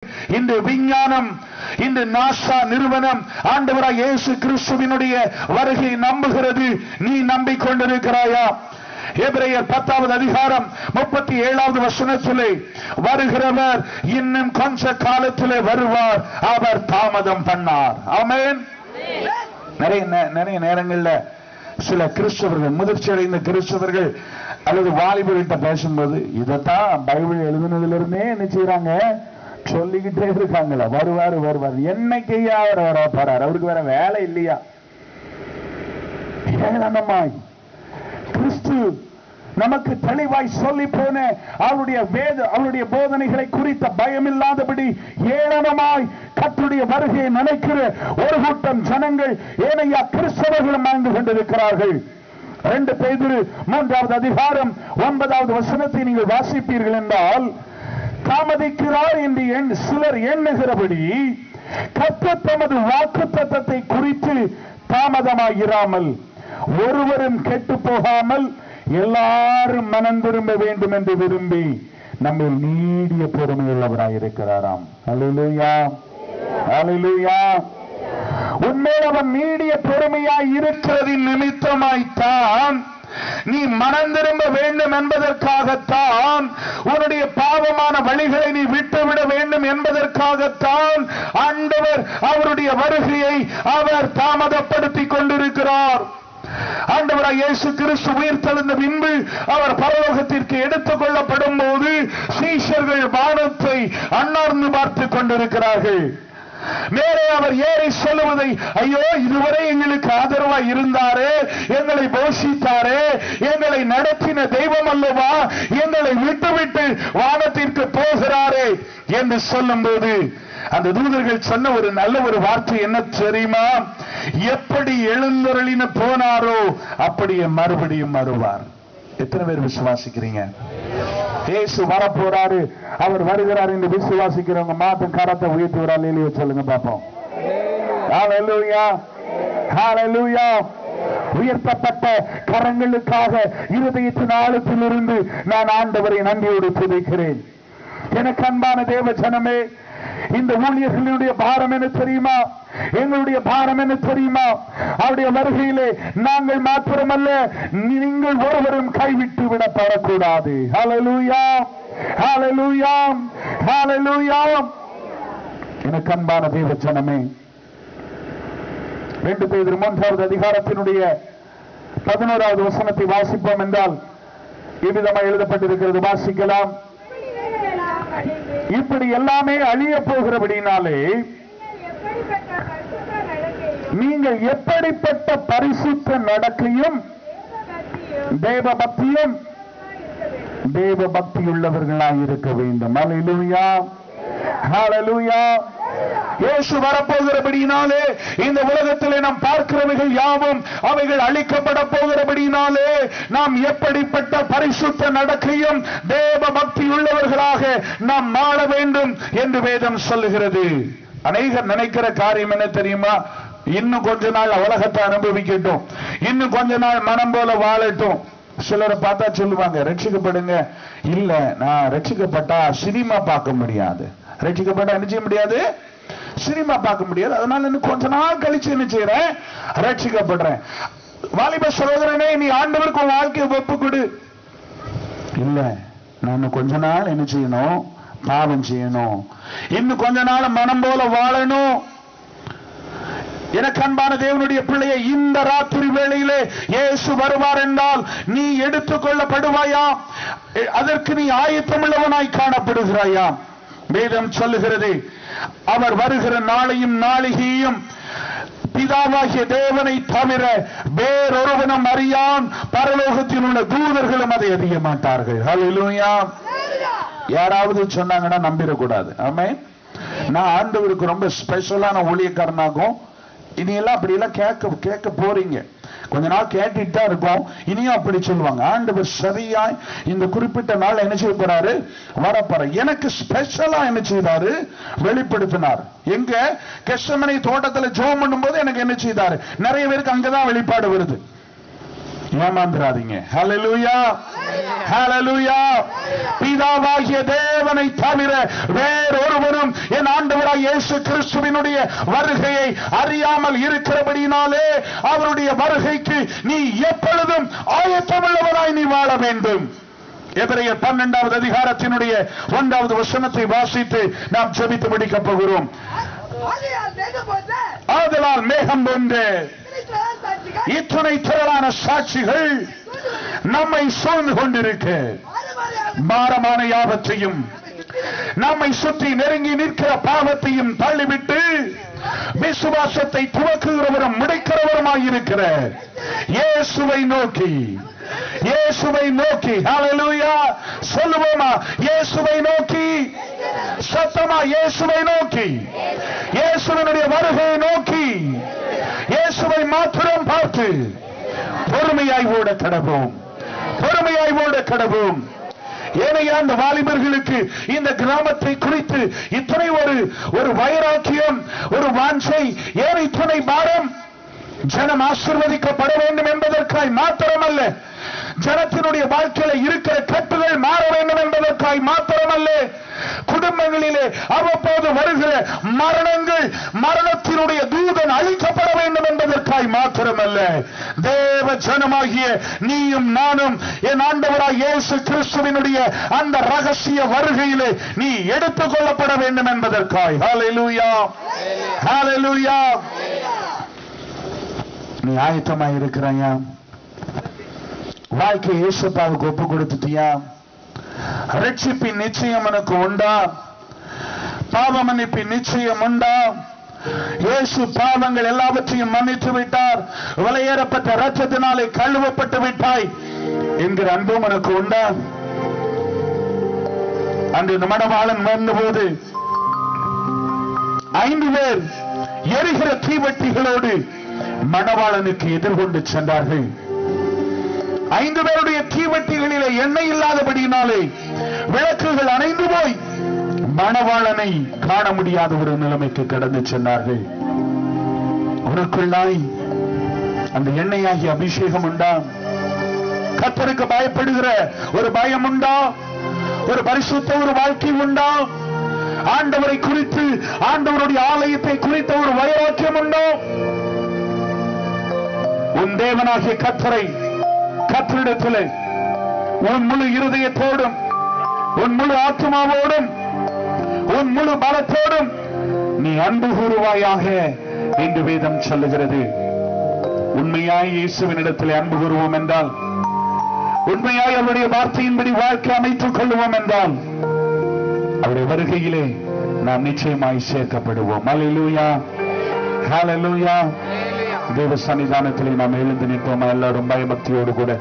இந்த விஞ்ஞானம், இந்த நாசா நிறுவனம் ஆண்டவராய் இயேசு கிறிஸ்துவினுடைய வருகை நம்புகிறது. நீ நம்பிக்கொண்டிருக்கிறாயா? எபிரேயர் 10வது அதிகாரம் 37வது வசனத்திலே வருகிறவர் இன்னும் கொஞ்ச காலத்திலே வருவார், அவர் தாமதம் பண்ணார். ஆமென். நிறைய நேரங்கள்ல சில கிறிஸ்தவர்கள், முதிர்ச்சி அடைந்த கிறிஸ்தவர்கள் அல்லது வாலிபர்கிட்ட பேசும்போது இதத்தான் பைபிள் எழுதுனதிலிருந்தே என்ன செய்யறாங்க, சொல்லிக்கிட்டே இருக்காங்களா, வருவாரு வருவார். என்னைக்கையா அவர் வர போறார்? அவருக்கு வேற வேலை இல்லையா? ஏளனமாய் கிறிஸ்து நமக்கு தெளிவாய் சொல்லி போன அவருடைய போதனைகளை குறித்த பயம் இல்லாதபடி ஏளனமாய் கர்த்தருடைய வருகையை நினைக்கிற ஒரு கூட்டம் ஜனங்கள் ஏனையா கிறிஸ்தவர்களும் வாழ்ந்து கொண்டிருக்கிறார்கள். 2 பேதுரு 3வது அதிகாரம் 9வது வசனத்தை நீங்கள் வாசிப்பீர்கள் என்றால், தாமதிக்கிறார் என்று சிலர் எண்ணுகிறபடி கர்த்தர் தமது வாக்குத்தத்தத்தை குறித்து தாமதமாகிறாமல் ஒருவரும் கெட்டு போகாமல் எல்லாரும் மனம் திரும்ப வேண்டும் என்று விரும்பி நம்ம நீடிய பொறுமையுள்ளவராயிருக்கிறாராம். அல்லேலூயா, அல்லேலூயா. உண்மையில் அவன் நீடிய பொறுமையாய் இருக்கிறதின் நிமித்தமாய்த்தான், நீ மனம் திரும்ப வேண்டும் என்பதற்காகத்தான், உன்னுடைய பாவமான வழிகளை நீ விட்டுவிட வேண்டும் என்பதற்காகத்தான் ஆண்டவர் அவருடைய வருகையை அவர் தாமதப்படுத்திக் கொண்டிருக்கிறார். ஆண்டவராய் இயேசு கிறிஸ்து உயிர்த்தெழுந்த பின்பு அவர் பரலோகத்திற்கு எடுத்துக் கொள்ளப்படும் போது சீஷர்கள் வானத்தை அண்ணார்ந்து பார்த்துக் கொண்டிருக்கிறார்கள். மேலே அவர் ஏறி சொல்லுவதை, ஐயோ இதுவரை எங்களுக்கு ஆதரவாய் இருந்தாரே, எங்களை போஷித்தாரே, எங்களை நடத்தின தெய்வம் அல்லவா, எங்களை விட்டுவிட்டு வானத்திற்கு போகிறாரே என்று சொல்லும் போது அந்த தூதர்கள் சொன்ன ஒரு நல்ல ஒரு வார்த்தை என்ன தெரியுமா? எப்படி எழுந்தருளின போனாரோ அப்படியே மறுபடியும் வருவார். எத்தனை பேர் விசுவாசிக்கிறீங்க? இயேசு வரப்போறாரு, அவர் வருகிறார் என்று விசுவாசிக்கிறவங்க மாத்திரம் கரத்தை உயர்த்தி ஒரு அல்லேலூயா சொல்லுங்க பாப்போம். ஹல்லேலூயா, ஹல்லேலூயா. உயர்த்தப்பட்ட கரங்களுக்காக இருதயத்தின் ஆழத்திலிருந்து நான் ஆண்டவரை நன்றியோடு துதிக்கிறேன். எனக்கு அன்பான தேவ ஜனமே, இந்த ஊழியர்களுடைய பாரம் என்ன தெரியுமா? எங்களுடைய பாரம் என்ன தெரியுமா? அவருடைய வருகையிலே நாங்கள் மாத்திரமல்ல, நீங்கள் ஒருவரும் கைவிட்டு விடப்படக்கூடாது. ஹல்லேலூயா, ஹல்லேலூயா, ஹல்லேலூயா. எனக்கு அன்பான தேவ ஜனமே, 2 பேதுரு 3வது அதிகாரத்தினுடைய 11வது வசனத்தை வாசிப்போம் என்றால் இவ்விதமாக எழுதப்பட்டிருக்கிறது. வாசிக்கலாம். இப்படி எல்லாமே அழிய போகிறபடினாலே நீங்கள் எப்படிப்பட்ட பரிசுத்த நடக்கையும் தேவ பக்தியுள்ளவர்களாய் இருக்க வேண்டும். அல்லேலூயா, ஹல்லேலூயா. இயேசு வரப்போகிறபடினாலே இந்த உலகத்திலே நாம் பார்க்கிறவைகள் யாவும் அவைகள் அழிக்கப்பட போகிறபடினாலே நாம் எப்படிப்பட்ட பரிசுத்த நடக்கையும் தேவ பக்தி உள்ளவர்களாக நாம் வாழ வேண்டும் என்று வேதம் சொல்லுகிறது. அநேகர் நினைக்கிற காரியம் என்ன தெரியுமா? இன்னும் கொஞ்ச நாள் உலகத்தை அனுபவிக்கட்டும், இன்னும் கொஞ்ச நாள் மனம் போல வாழட்டும். சிலரை பார்த்தா சொல்லுவாங்க, ரட்சிக்கப்படுங்க. இல்ல, நான் ரட்சிக்கப்பட்டா சினிமா பார்க்க முடியாது. ரட்சிக்கப்பட்டா என்ன செய்ய முடியாது? சினிமா பார்க்க முடியாது. அதனால இன்னும் கொஞ்ச நாள் கழிச்சு என்ன செய்யறேன்? ரட்சிக்கப்படுறேன். வாலிப சகோதரனே, நீ ஆண்டவருக்கு வாழ்க்கையை ஒப்பு கொடு. இல்ல, நான் கொஞ்ச நாள் என்ன செய்யணும்? பாவம் செய்யணும். இன்னும் கொஞ்ச நாள் மனம் போல வாழணும். எனக்கு அன்பான தேவனுடைய பிள்ளையை, இந்த ராத்திரி வேளையிலே இயேசு வருவார் என்றால் நீ எடுத்துக் கொள்ளப்படுவாயா? அதற்கு நீ ஆயத்தமுள்ளவனாய் காணப்படுகிறாயா? வேதம் சொல்லுகிறது, அவர் வருகிற நாளையும் நாளிகையும் பிதாவாகிய தேவனை தவிர வேறொருவனும் அறியான், பரலோகத்தில் உள்ள தூதர்களும் அதை அறிய மாட்டார்கள். ஹல்லேலூயா. யாராவது சொன்னாங்கன்னா நம்பிடக்கூடாது. ஆமென். நான் ஆண்டவருக்கு ரொம்ப ஸ்பெஷலான ஊழியக்காரனாகும். இனியெல்லாம் அப்படி எல்லாம் கேட்க போறீங்க. கொஞ்ச நாள் கேட்டுட்டு தான் இருக்கும். இனியும் அப்படி சொல்லுவாங்க. ஆண்டவர் சரியாய் இந்த குறிப்பிட்ட நாள் என்ன செய்ய போறாரு? வரப்போற. எனக்கு ஸ்பெஷலா என்ன செய்தாரு? வெளிப்படுத்தினார். எங்க? கெத்செமனே தோட்டத்துல ஜெபம் பண்ணும்போது எனக்கு என்ன செய்தாரு? நிறைய பேருக்கு அங்கதான் வெளிப்பாடு வருது. ஏமாந்துராதீங்க. ஹல்லேலூயா, ஹல்லேலூயா. பிதாவாகிய தேவனை தவிர வேறொருவரும் என் ஆண்டவராய் இயேசு கிறிஸ்துவினுடைய வருகையை அறியாமல் இருக்கிறபடினாலே அவருடைய வருகைக்கு நீ எப்பொழுதும் ஆயத்தமுள்ளவராய் நீ வாழ வேண்டும். எபிரேயர் 12வது அதிகாரத்தினுடைய 1வது வசனத்தை வாசித்து நாம் ஜெபித்து முடிக்கப் போகிறோம். ஆதலால் மேகம் போன்று இத்தனை திரளான சாட்சிகள் நம்மை சூழ்ந்து கொண்டிருக்க பாரமான யாவற்றையும் நம்மை சுற்றி நெருங்கி நிற்கிற பாவத்தையும் தள்ளிவிட்டு விசுவாசத்தை துவக்குகிறவரும் முடிக்கிறவருமாயிருக்கிற இயேசுவை நோக்கி, இயேசுவை நோக்கி, ஹல்லேலூயா சொல்லுவோமா? இயேசுவை நோக்கி, சத்தமா இயேசுவை நோக்கி, இயேசுவினுடைய வருகையை நோக்கி, இயேசுவை மாத்திரம் பார்த்து பொறுமையாய் ஓட கடவோம், பொறுமையாய் ஓட கடவோம். ஏனையா அந்த வாலிபர்களுக்கு இந்த கிராமத்தை குறித்து இத்தனை ஒரு வைராக்கியம், ஒரு வாஞ்சை, ஏன் இத்தனை பாரம்? ஜனம் ஆசீர்வதிக்கப்பட வேண்டும் என்பதற்காய் மாத்திரமல்ல, ஜனத்தினுடைய வாழ்க்கையில இருக்கிற கட்டுகள் மாற வேண்டும் என்பதற்காய் மாத்திரமல்ல, குடும்பங்களிலே அவ்வப்போது வருகிற மரணங்கள், மரணத்தினுடைய தூதன் அழிக்கப்பட வேண்டும் என்பதற்காய் மாத்திரமல்ல, தேவ ஜனமாகிய நீயும் நானும் என் ஆண்டவராய் இயேசு கிறிஸ்துவினுடைய அந்த ரகசிய வருகையிலே நீ எடுத்துக் கொள்ளப்பட வேண்டும் என்பதற்காய். ஹல்லேலூயா, ஹல்லேலூயா. நீ ஆயத்தமாய் இருக்கிறாயா? வாழ்க்கை இயேசுவுக்கு ஒப்பு கொடுத்துட்டியா? ரட்சிப்பின் நிச்சயம் எனக்கு உண்டா? பாவ மன்னிப்பின் நிச்சயம் உண்டா? இயேசு பாவங்கள் எல்லாவற்றையும் மன்னித்து விட்டார், விலையேறப்பட்ட இரத்தத்தினாலே கழுவப்பட்டு விட்டாய் என்கிற அன்பும் எனக்கு உண்டா? அன்று இந்த மணவாளன் வந்தபோது 5 பேர் எரிகிற தீவட்டிகளோடு மணவாளனுக்கு எதிர்கொண்டு சென்றார்கள். 5 பேருடைய தீவட்டிகளிலே எண்ணெய் இல்லாதபடியினாலே விளக்குகள் அணைந்து போய் மணவாளனை காண முடியாத ஒரு நிலைமைக்கு கடந்து சென்றார்கள். உனக்குள்ளாய் அந்த எண்ணெயாகி அபிஷேகம் உண்டா? கர்த்தருக்கு பயப்படுகிற ஒரு பயம் உண்டா? ஒரு பரிசுத்த ஒரு வாழ்க்கை உண்டா? ஆண்டவரை குறித்து, ஆண்டவருடைய ஆலயத்தை குறித்த ஒரு வைராக்கியம் உண்டா? உன் தேவனாகிய கர்த்தரிடத்திலே உன் முழு இருதயத்தோடும், உன் முழு ஆத்மாவோடும், உன் முழு பலத்தோடும் நீ அன்பு கூறுவாயாக என்று வேதம் சொல்லுகிறது. உண்மையாய் இயேசுவினிடத்திலே அன்பு கூறுவோம் என்றால், உண்மையாய் அவருடைய வார்த்தையின்படி வாழ்க்கை அமைத்துக் கொள்வோம் என்றால், அவருடைய வருகையிலே நாம் நிச்சயமாய் சேர்க்கப்படுவோம். அல்லேலூயா, ஹல்லேலூயா. தேவ சன்னிதானத்திலே நாம் எழுந்து நிற்போமா? எல்லாரும் பயபக்தியோடு கூட